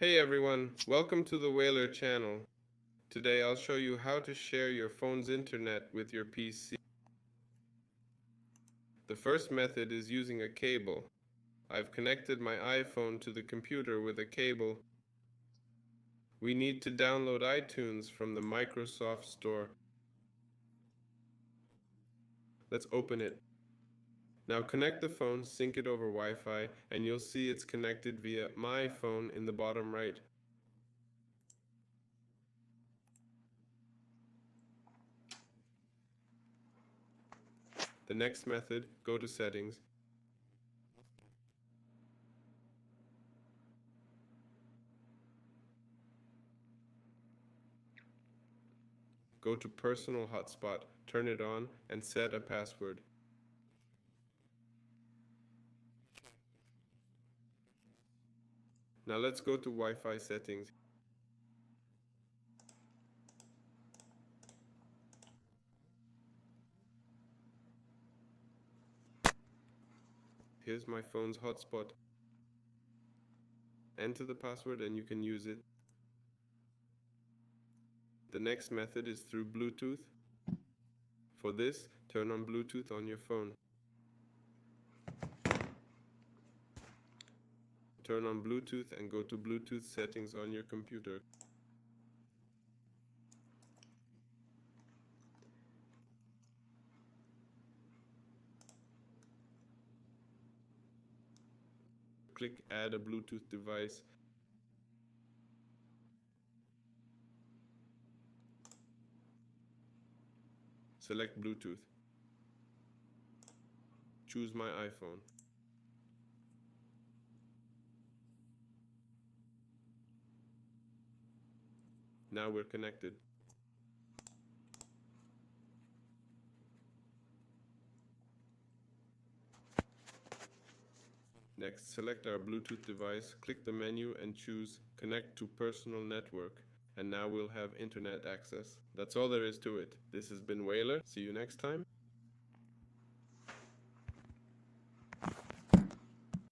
Hey everyone, welcome to the Whaler channel. Today I'll show you how to share your phone's internet with your PC. The first method is using a cable. I've connected my iPhone to the computer with a cable. We need to download iTunes from the Microsoft Store. Let's open it. Now connect the phone, sync it over Wi-Fi, and you'll see it's connected via My Phone in the bottom right. The next method, go to Settings. Go to Personal Hotspot, turn it on, and set a password. Now let's go to Wi-Fi settings. Here's my phone's hotspot. Enter the password and you can use it. The next method is through Bluetooth. For this, turn on Bluetooth on your phone. Turn on Bluetooth and go to Bluetooth settings on your computer. Click Add a Bluetooth device. Select Bluetooth. Choose my iPhone. Now we're connected. Next, select our Bluetooth device, click the menu and choose Connect to Personal Network. And now we'll have internet access. That's all there is to it. This has been Whaler. See you next time.